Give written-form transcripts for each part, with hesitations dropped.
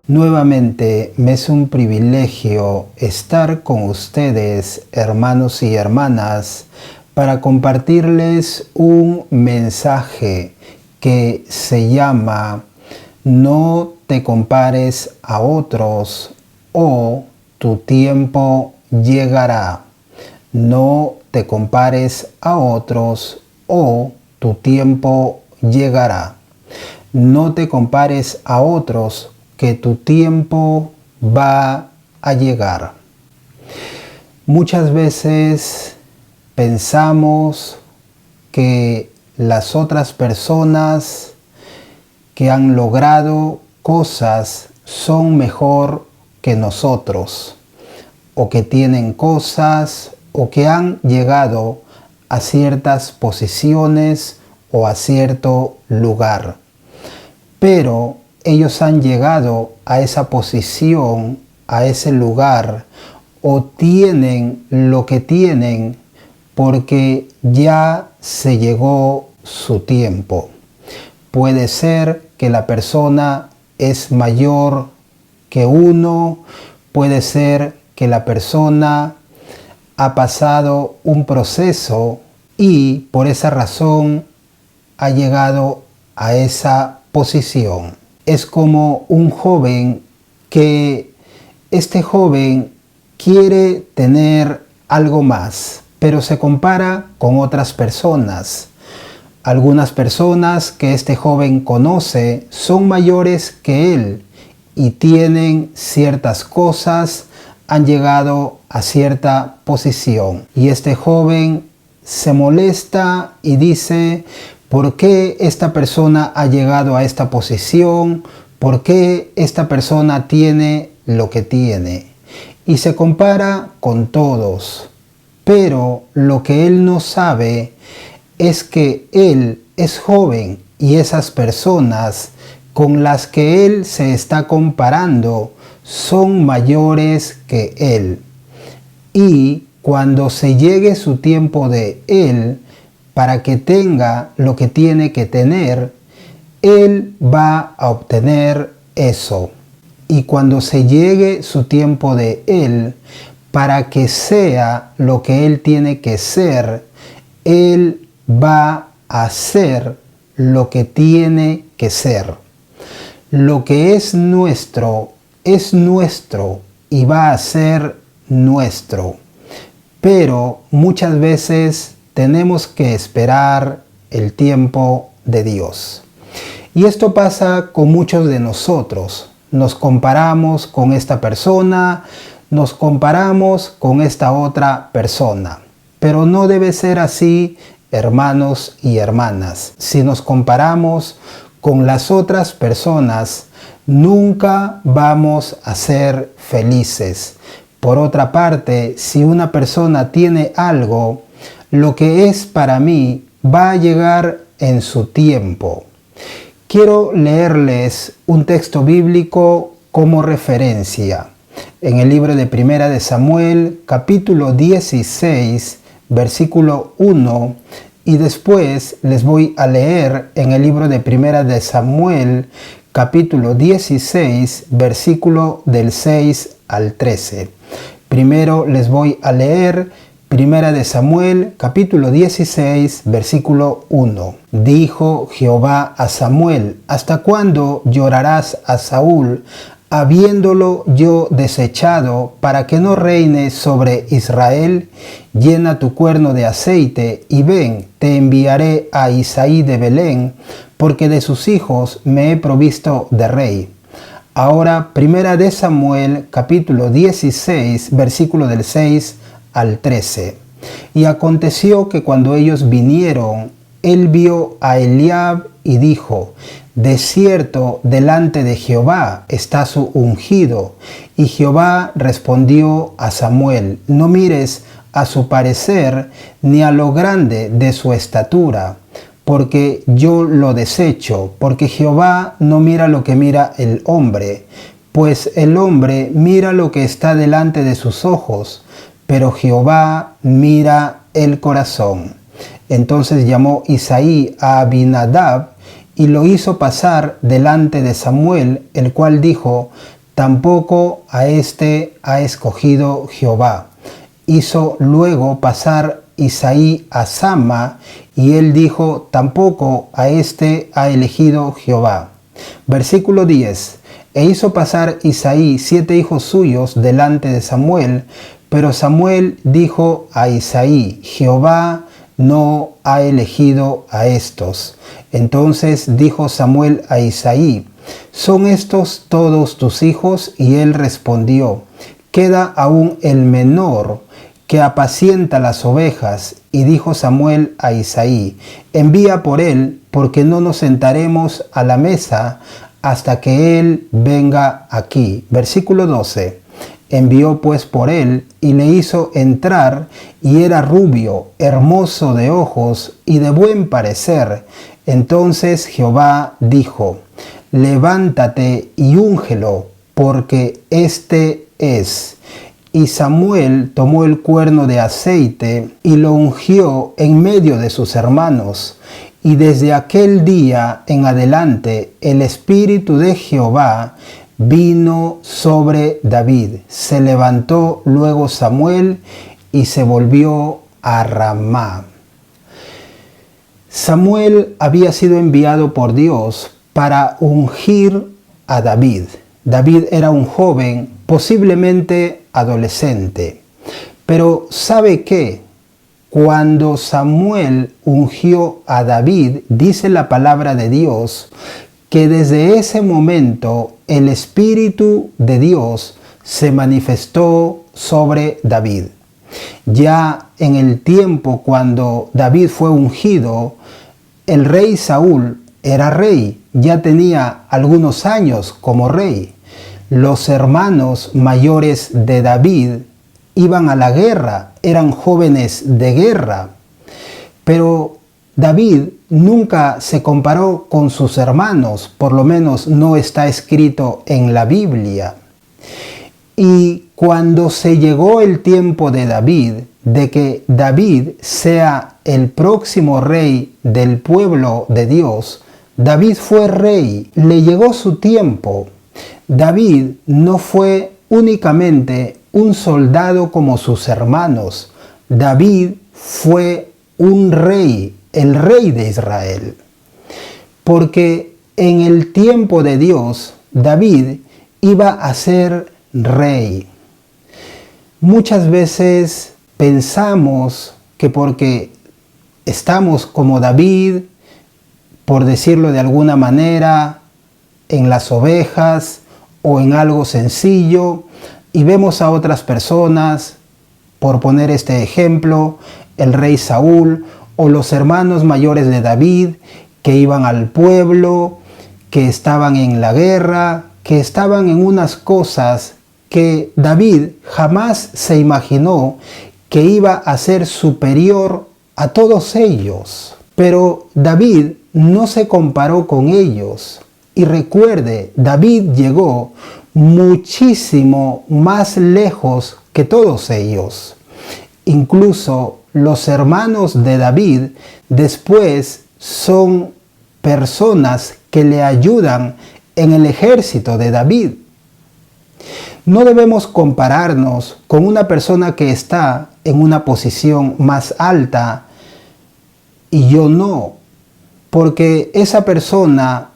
Nuevamente me es un privilegio estar con ustedes, hermanos y hermanas, para compartirles un mensaje que se llama "No te compares a otros o tu tiempo llegará". No te compares a otros o tu tiempo llegará. No te compares a otros, que tu tiempo va a llegar. Muchas veces pensamos que las otras personas que han logrado cosas son mejor que nosotros, o que tienen cosas, o que han llegado a ciertas posiciones o a cierto lugar. Pero ellos han llegado a esa posición, a ese lugar, o tienen lo que tienen porque ya se llegó su tiempo. Puede ser que la persona es mayor que uno, puede ser que la persona ha pasado un proceso y por esa razón ha llegado a esa posición. Es como un joven que este joven quiere tener algo más, pero se compara con otras personas. Algunas personas que este joven conoce son mayores que él y tienen ciertas cosas, han llegado a cierta posición. Y este joven se molesta y dice: ¿por qué esta persona ha llegado a esta posición? ¿Por qué esta persona tiene lo que tiene? Y se compara con todos. Pero lo que él no sabe es que él es joven y esas personas con las que él se está comparando son mayores que él. Y cuando se llegue su tiempo de él, para que tenga lo que tiene que tener, él va a obtener eso. Y cuando se llegue su tiempo de él, para que sea lo que él tiene que ser, él va a ser lo que tiene que ser. Lo que es nuestro y va a ser nuestro. Pero muchas veces tenemos que esperar el tiempo de Dios. Y esto pasa con muchos de nosotros. Nos comparamos con esta persona, nos comparamos con esta otra persona. Pero no debe ser así, hermanos y hermanas. Si nos comparamos con las otras personas, nunca vamos a ser felices. Por otra parte, si una persona tiene algo, lo que es para mí va a llegar en su tiempo. Quiero leerles un texto bíblico como referencia. En el libro de Primera de Samuel, capítulo 16, versículo 1, y después les voy a leer en el libro de Primera de Samuel, capítulo 16, versículo del 6 al 13. Primero les voy a leer Primera de Samuel, capítulo 16, versículo 1. Dijo Jehová a Samuel: ¿hasta cuándo llorarás a Saúl, habiéndolo yo desechado, para que no reine sobre Israel? Llena tu cuerno de aceite, y ven, te enviaré a Isaí de Belén, porque de sus hijos me he provisto de rey. Ahora, Primera de Samuel, capítulo 16, versículo del 6 al 13. Y aconteció que cuando ellos vinieron, él vio a Eliab y dijo: de cierto, delante de Jehová está su ungido. Y Jehová respondió a Samuel: no mires a su parecer, ni a lo grande de su estatura, porque yo lo desecho, porque Jehová no mira lo que mira el hombre, pues el hombre mira lo que está delante de sus ojos, pero Jehová mira el corazón. Entonces llamó Isaí a Abinadab y lo hizo pasar delante de Samuel, el cual dijo: tampoco a este ha escogido Jehová. Hizo luego pasar Isaí a Sama, y él dijo: tampoco a este ha elegido Jehová. Versículo 10. E hizo pasar Isaí 7 hijos suyos delante de Samuel, pero Samuel dijo a Isaí: Jehová no ha elegido a estos. Entonces dijo Samuel a Isaí: ¿son estos todos tus hijos? Y él respondió: queda aún el menor, que apacienta las ovejas. Y dijo Samuel a Isaí: envía por él, porque no nos sentaremos a la mesa hasta que él venga aquí. Versículo 12. Envió pues por él y le hizo entrar, y era rubio, hermoso de ojos y de buen parecer. Entonces Jehová dijo: levántate y úngelo, porque este es. Y Samuel tomó el cuerno de aceite y lo ungió en medio de sus hermanos. Y desde aquel día en adelante el Espíritu de Jehová vino sobre David. Se levantó luego Samuel y se volvió a Ramá. Samuel había sido enviado por Dios para ungir a David. David era un joven, posiblemente adolescente. Pero ¿sabe qué? Cuando Samuel ungió a David, dice la palabra de Dios que desde ese momento el Espíritu de Dios se manifestó sobre David. Ya en el tiempo cuando David fue ungido, el rey Saúl era rey, ya tenía algunos años como rey. Los hermanos mayores de David iban a la guerra, eran jóvenes de guerra, pero David nunca se comparó con sus hermanos, por lo menos no está escrito en la Biblia. Y cuando se llegó el tiempo de David, de que David sea el próximo rey del pueblo de Dios, David fue rey, le llegó su tiempo. David no fue únicamente un soldado como sus hermanos. David fue un rey, el rey de Israel. Porque en el tiempo de Dios, David iba a ser rey. Muchas veces pensamos que porque estamos como David, por decirlo de alguna manera, en las ovejas o en algo sencillo, y vemos a otras personas, por poner este ejemplo, el rey Saúl o los hermanos mayores de David, que iban al pueblo, que estaban en la guerra, que estaban en unas cosas que David jamás se imaginó que iba a ser superior a todos ellos. Pero David no se comparó con ellos. Y recuerde, David llegó muchísimo más lejos que todos ellos. Incluso los hermanos de David después son personas que le ayudan en el ejército de David. No debemos compararnos con una persona que está en una posición más alta y yo no, porque esa persona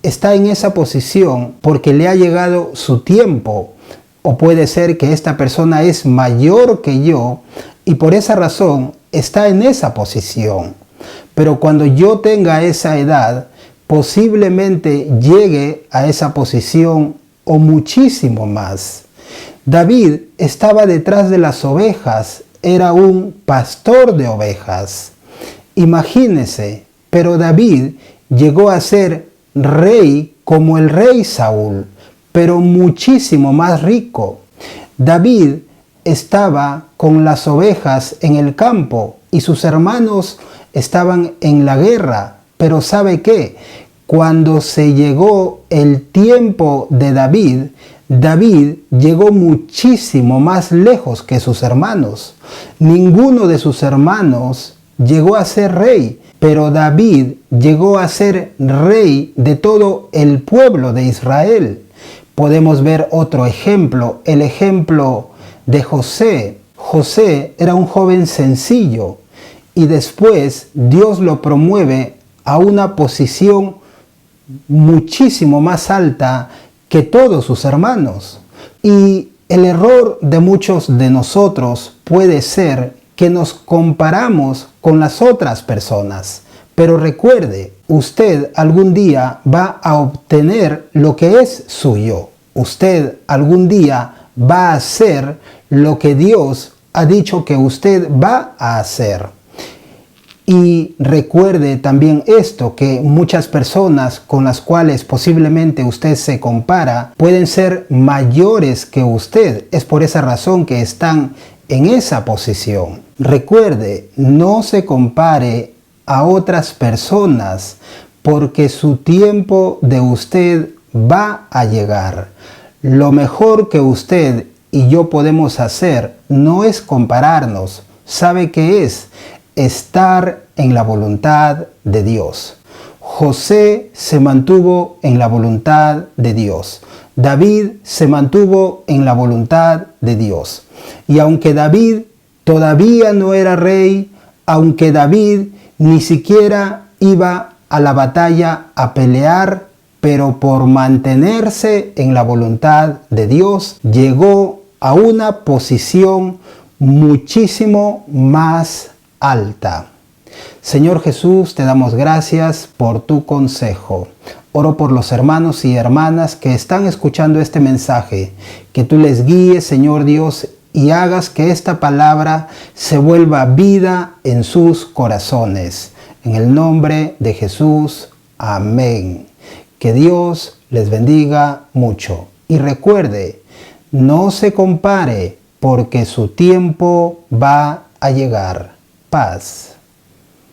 está en esa posición porque le ha llegado su tiempo, o puede ser que esta persona es mayor que yo y por esa razón está en esa posición. Pero cuando yo tenga esa edad, posiblemente llegue a esa posición o muchísimo más. David estaba detrás de las ovejas, era un pastor de ovejas. Imagínese, pero David llegó a ser rey como el rey Saúl, pero muchísimo más rico. David estaba con las ovejas en el campo y sus hermanos estaban en la guerra. Pero ¿sabe qué? Cuando se llegó el tiempo de David, David llegó muchísimo más lejos que sus hermanos. Ninguno de sus hermanos llegó a ser rey, pero David llegó a ser rey de todo el pueblo de Israel. Podemos ver otro ejemplo, el ejemplo de José. José era un joven sencillo y después Dios lo promueve a una posición muchísimo más alta que todos sus hermanos. Y el error de muchos de nosotros puede ser que nos comparamos con las otras personas. Pero recuerde, usted algún día va a obtener lo que es suyo. Usted algún día va a hacer lo que Dios ha dicho que usted va a hacer. Y recuerde también esto, que muchas personas con las cuales posiblemente usted se compara pueden ser mayores que usted. Es por esa razón que están en esa posición. Recuerde, no se compare a otras personas porque su tiempo de usted va a llegar. Lo mejor que usted y yo podemos hacer no es compararnos. ¿Sabe qué es? Estar en la voluntad de Dios. José se mantuvo en la voluntad de Dios. David se mantuvo en la voluntad de Dios. Y aunque David todavía no era rey, aunque David ni siquiera iba a la batalla a pelear, pero por mantenerse en la voluntad de Dios, llegó a una posición muchísimo más alta. Señor Jesús, te damos gracias por tu consejo. Oro por los hermanos y hermanas que están escuchando este mensaje, que tú les guíes, Señor Dios, y hagas que esta palabra se vuelva vida en sus corazones. En el nombre de Jesús, amén. Que Dios les bendiga mucho. Y recuerde, no se compare porque su tiempo va a llegar. Paz.